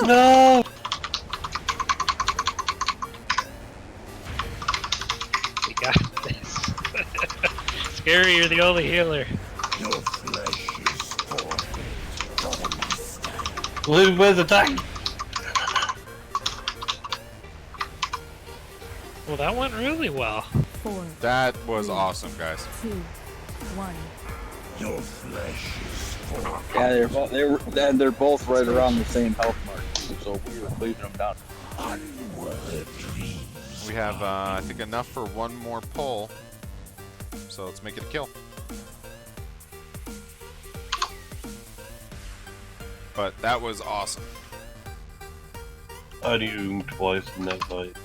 No! We got this. Scary, you're the only healer. Your flesh is forfeit. Blue, where's the tank? Well, that went really well. 4, That was awesome, guys. 2, 1. Your flesh is forfeit. Yeah, they're both right around the same health mark, so we were leaving them down. Unworthy. We have, I think, enough for one more pull. So let's make it a kill. But that was awesome. I doomed twice in that fight.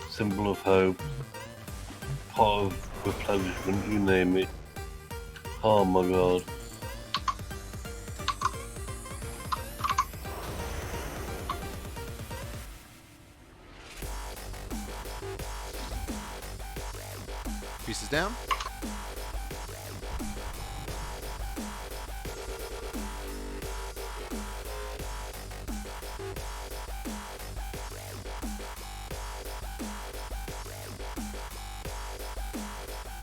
Symbol of hope. Part of replenishment, you name it. Oh my god. Pieces down.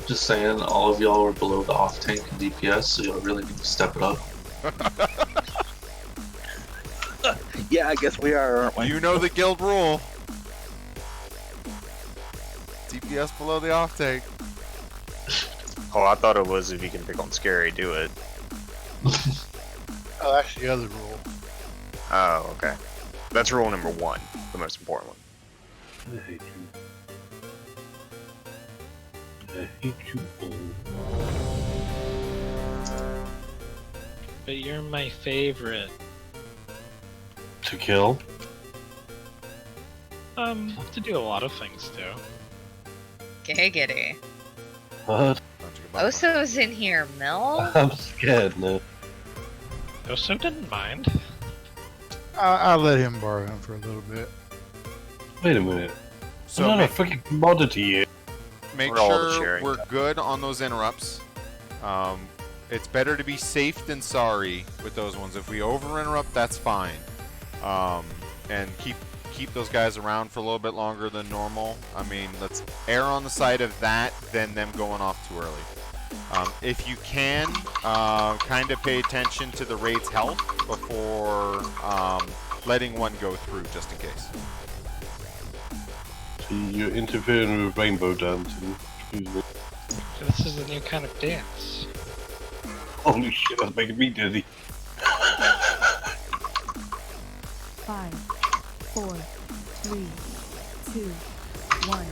Just saying, all of y'all are below the off tank in DPS, so y'all really need to step it up. Yeah, I guess we are, aren't we? You know the guild rule. DPS below the off tank. Oh, I thought it was if you can pick on Scary, do it. Oh, that's the other rule. Oh, okay. That's rule number 1, the most important one. I hate you. I hate you all. But you're my favorite. To kill? To do a lot of things too. Giggity. What? Oso's in here, Mel. I'm scared now. Oso didn't mind. I let him borrow him for a little bit. Wait a minute. So I'm not a freaking commodity here. Make We're all sure sharing we're that. good on those interrupts. It's better to be safe than sorry with those ones. If we over interrupt, that's fine. And keep those guys around for a little bit longer than normal. I mean, let's err on the side of that than them going off too early. If you can, kind of pay attention to the raid's health before letting one go through, just in case. See, you're interfering with rainbow dancing. Excuse me. This is a new kind of dance. Holy shit, that's making me dizzy. 5, 4, 3, 2, 1.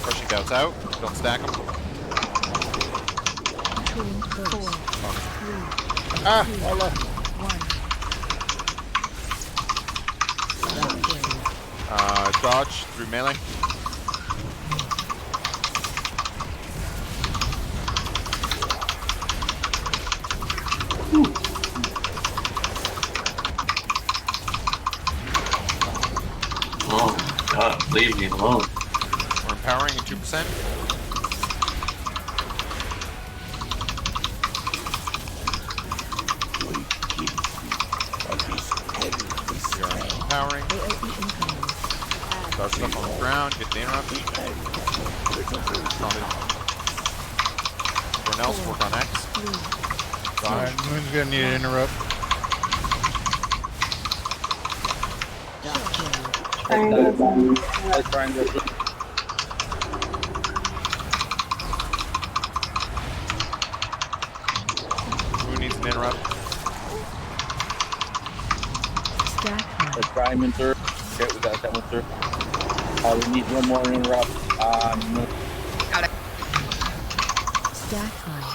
Crushing doubts out. Don't stack them. 2, 4, 3, Ah, 2, Allah. 1. Dodge through melee. Oh, God, leave me alone. We're empowering at 2%. Empowering. Dodge stuff on the ground. Get the interrupt. Everyone else work on X. Alright, Dodge. Moon's gonna need an interrupt. Let's try and go. coming through. Okay, we got it coming through. We need one more interrupt on. Got it. Stack time.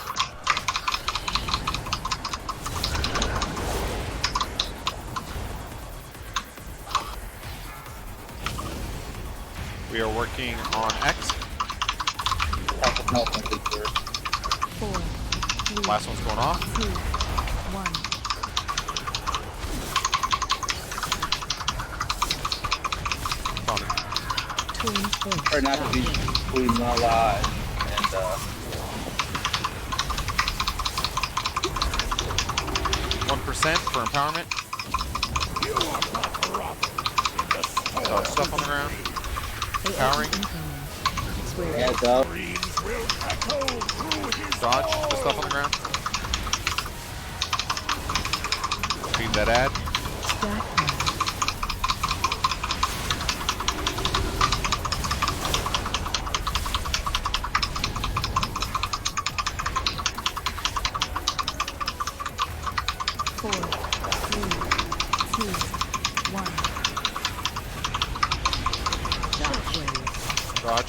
We are working on X. 4, 3, Last one's going off. 2, 1. Found it. Try not to be between Lala and 1% for empowerment. Stuff on the ground. Empowering. Heads up. Dodge the stuff on the ground. Feed that ad. Dodge.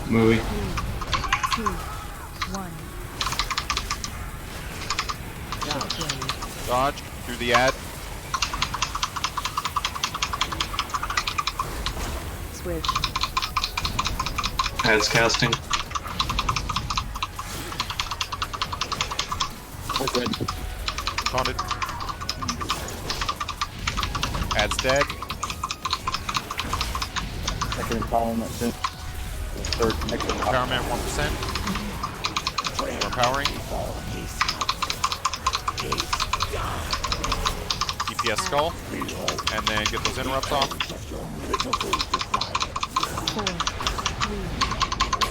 Movie. 3, 2, 1. Dodge through the ad. Switch. Ad's casting. We're good. Taunted. Ad's dead. Second empowerment soon. Third next Empowerment 1%. We're empowering. DPS skull. And then get those interrupts off. 4, 3,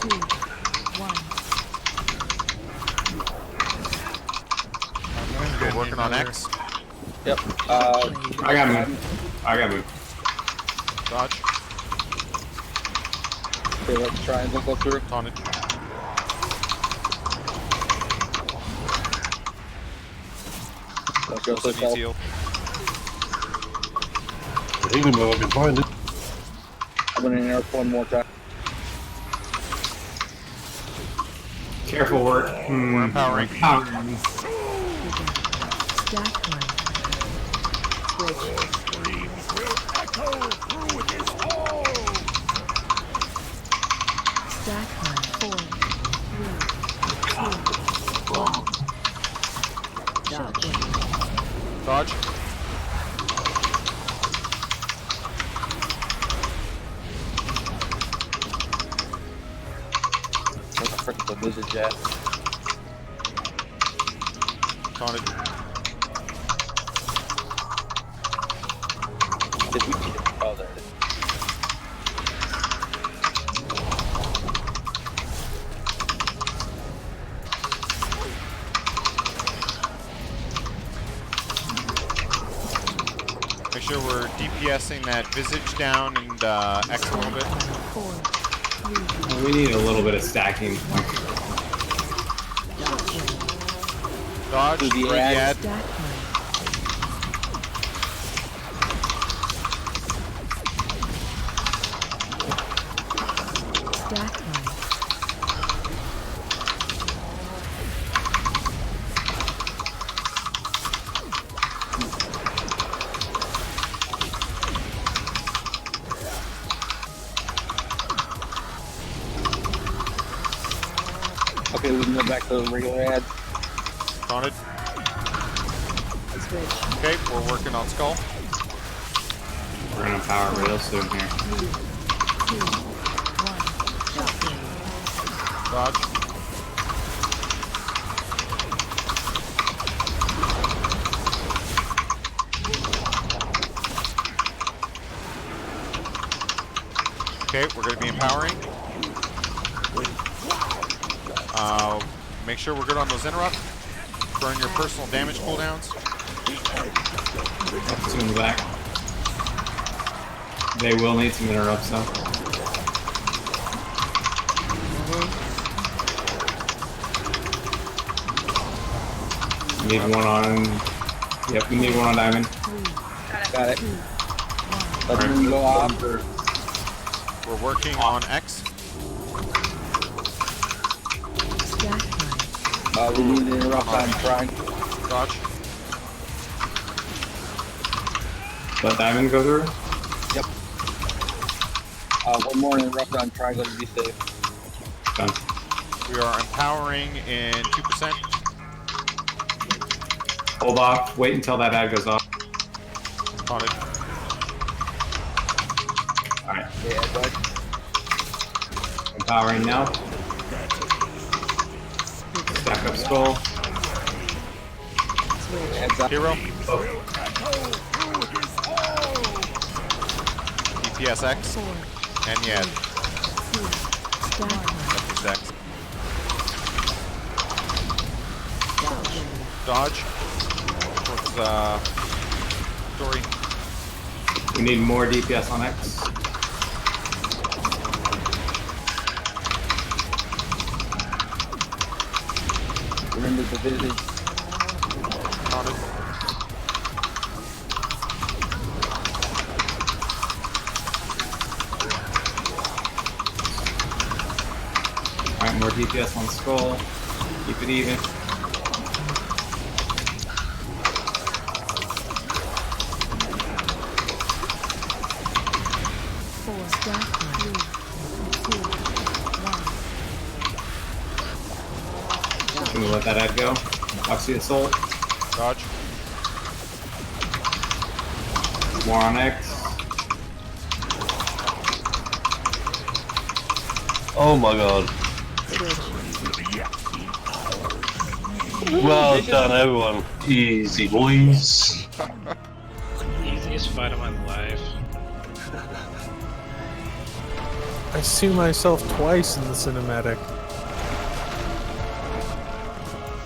2, 1. We're working on X. Yep. I got moved. I got moved. Dodge. Okay, let's triangle go through. Taunted. Let's go Joseph through. needs heal. Even though I can find it. I'm gonna interrupt one more time. Careful work. We're empowering. Stack time. Switch. Screams will echo through this hall. Stack time. 4, 3, 2, 1. Dodge. What the frick the lizard jet? Taunted. Did we get it? Oh, there it is. Make sure we're DPSing that visage down and X a little bit. 4, 3, We need a little bit of stacking. Dodge Through the through the ad. ad. stack time. Stack time. Okay, we can go back to the regular ads. Taunted. Switch. Okay, we're working on skull. We're gonna power real soon here. 3, 2, 1. Dodge. Okay, we're going to be empowering. Make sure we're good on those interrupt. Burn your personal damage cooldowns. Two in the back. They will need some interrupts though. We need one on. Yep, we need one on diamond. Got it. Let me go off. We're working on X. We need to interrupt on trying. Dodge. Let diamond go through. Yep. One more interrupt on triangle to be safe. Done. We are empowering in 2%. Hold off. Wait until that ad goes off. On it. Alright. Yeah, bud. Empowering now. Stack up skull. Heads up. Hero. Oh. DPSX. And yeah. X. Dodge. What's story? We need more DPS on X. Remember the visit. On it. Alright, more DPS on skull. Keep it even. I'm gonna let that ad go. Watch the assault. Dodge. More on X. Oh my god. Well done, everyone. Easy, boys. Easiest fight of my life. I see myself twice in the cinematic.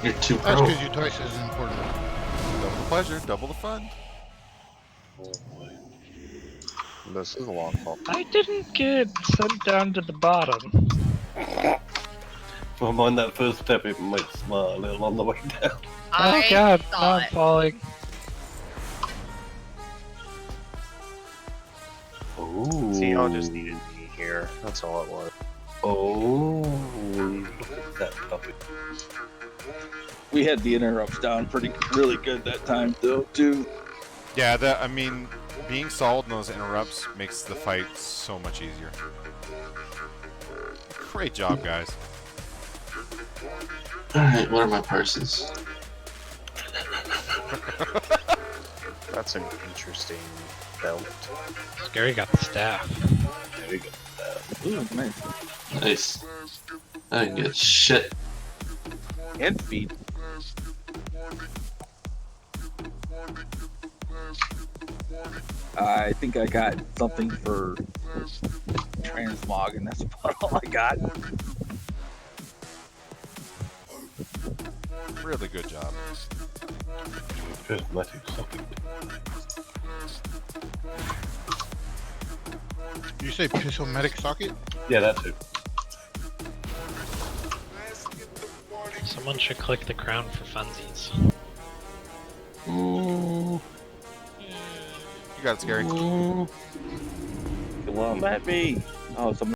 You're too That's pro. because you twice as important. Double the pleasure, double the fun. This is a long haul. I didn't get sent down to the bottom. From on that first step, it might smile a little on the way down. Oh god, now I'm falling. Oh. See, y'all just needed me here. That's all it was. Oh. That puppy. We had the interrupts down really good that time though too. Yeah, I mean, being solid in those interrupts makes the fight so much easier. Great job, guys. Alright, what are my purses? That's an interesting belt. Scary got the staff. There we go. Ooh, nice. Nice. I didn't get shit. And feet. I think I got something for transmog, and that's about all I got. Really good job. Prismatic socket. You say Pissomatic socket? Yeah, that too. Someone should click the crown for funsies. Ooh. You got it, Scary. Ooh. Come on, let me. Oh, someone.